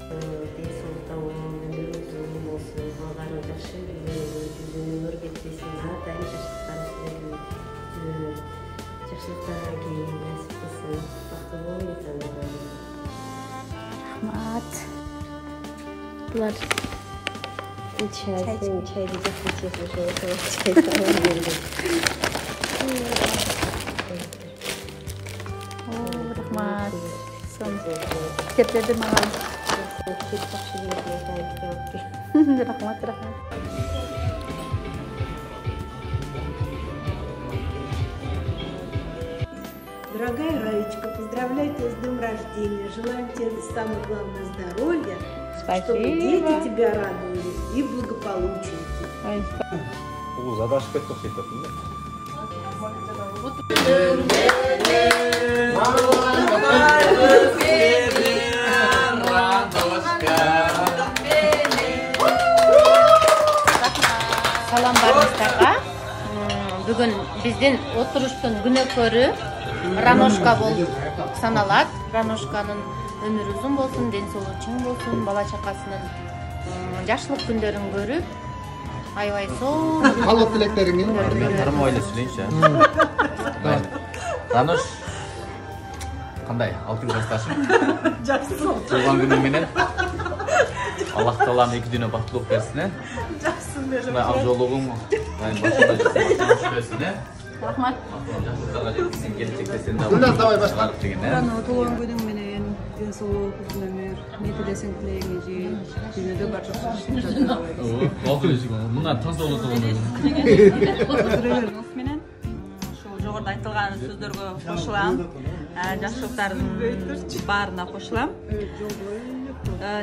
ден соолукта өмүр uzun болсун, балдары жакшы жүзүн өмүр кетпесин, атайын жаштыктары силерге жакшылыктарга кийин насип кылсын, бактылуу инсандар. Рахмат. Булар чайды жакшы ичесиз, ошо чайды алып бердим. Рахмат. Китептерди маған. Рахмат, рахмат. Дорогая Раечка, поздравляю тебя с днем рождения. Желаем тебе самое главное здоровья, чтобы дети тебя радовали и благополучие. Задашка это все это. Салам барыңыздарга. Бүгүн биздин отуруштун күнөкөрү Раношка болуп саналат. Раношканын өмүрү узун болсун, ден соолугу чың болсун, бала чакасынын жакшылык күндөрүн көрүп, аябай сонун Калып тилектериңи Тармай эле сүйлөйүнчү. Ранош кандай? 6 жашташың? Жакшы. Туулган күнүң менен Аллах Таалам эки дүйнө бактылык берсин. Жакшы берсин. Ак жолугуң, башында жүрсүн. Рахмат. Жакшылыктарга жеткизсин, келечекте сен да деген. Рано туулган күнүң менен ден соолук, узун өмүр, не тилесең тилегиңе жет, дүйнөдө бар жакшылыктарды. Болду эле. Мына таза болот менен ушул жогоруда айтылган сөздөргө кошулам. Жакшылыктардын баарына кошулам.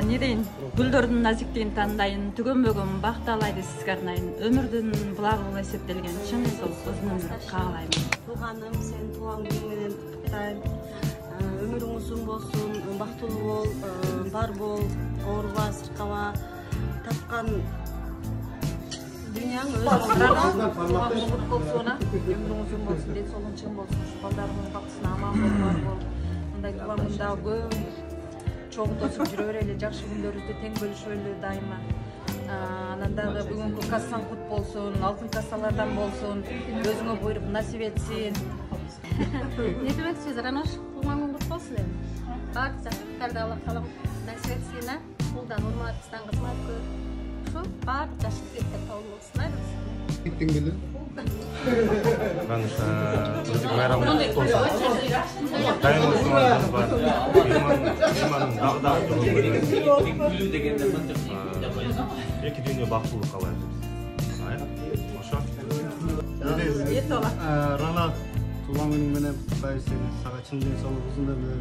Не дейин, гүлдөрдүн назиктигин тандайын, түгөнбөгөн бакты алайды сизге арнайын. Өмүрдүн булагы болуп эсептелген чын соолук узун өмүр каалайм. Тууганым, сен туулган күнүң менен куттуктайм. Өмүрүң узун болсун, бактылуу бол, бар бол, ооруба, сыркаба, тапкан дүнияң Тууганың кут болсун, өмүрүң узун болсун, ден соолугуң чың болсун, балдарыңдын бактысына аман бол, бар бол. Мындай туулган күндө көп чогуу тосуп жүрө берели, жакшы күндөрүбүздү тең бөлүшөлү дайыма. Анан дагы бүгүнкү кассаң кут болсун, алтын кассалардан болсун, өзүңө буйруп насип этсин. Не демексиз, Ранош, туулган күн кут болсун эми. Баардык жакшылыктарды Аллах Таалам насип этсин, улдан урмат, кыздан кызмат көп. Ушу баардык жакшылык тилектер кабыл болсун, айрылсын. Биттиң беле? Ранош, өзүң майрамыңыз кут болсун. Дайыма ушуңардан бар. Иманын дагы Күлүү дегенде мынтык. эки дүйнө бактылык каалайм. Ошо. Рана туулган күнүң менен куттуктайбыз сени. Сага чын ден соолук, узун өмүр.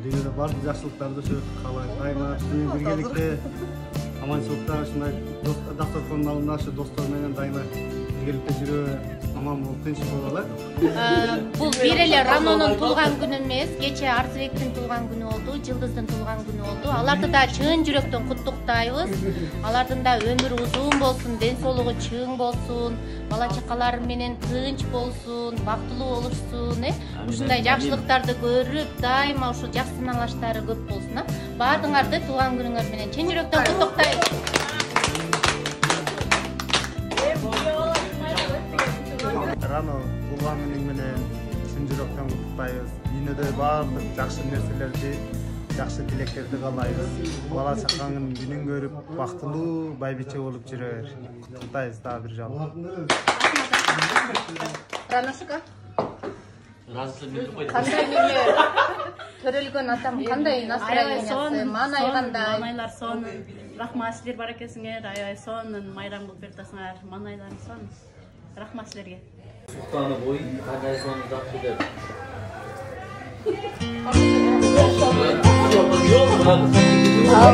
Дүйнөдө бардык жакшылыктарды ошо каалайм. Дайыма менен биргеликте аманчылыкта ушундай дасторкондун алдында ошо достор менен дайыма биргеликте жүрө, аман болуп, тынч бололу. Бул бир эле Ранонун туулган күнү эмес, кечээ Арзыбектин туулган күнү болду, Жылдыздын туулган күнү болду. Аларды да чын жүрөктөн куттуктайбыз. Алардын да өмүрү узун болсун, ден соолугу чың болсун, бала чакалары менен тынч болсун, бактылуу болушсун, ушундай жакшылыктарды көрүп, дайыма ушул жакшы саналаштары көп болсун. Баардыгыңарды туулган күнүңөр менен чын жүрөктөн куттуктайбыз. Рано туулган күнүң менен чын жүрөктөн куттуктайбыз. Дүйнөдө баардык жакшы нерселерди, жакшы тилектерди каалайбыз. Бала чакаңдын күнүн көрүп, бактылуу байбиче болуп жүрө бер. Куттуктайбыз дагы бир жолу. Раношка. Кандай эле төрөлгөн атам, кандай настроениясы, маанай кандай? Маанайлар сонун. Рахмат силер бар экенсиңер, аябай сонун майрам кылып бертасыңар. Маанайларың сонун. Рахмат силерге. Султаны бой, кандай сонун жакшы деп. Ал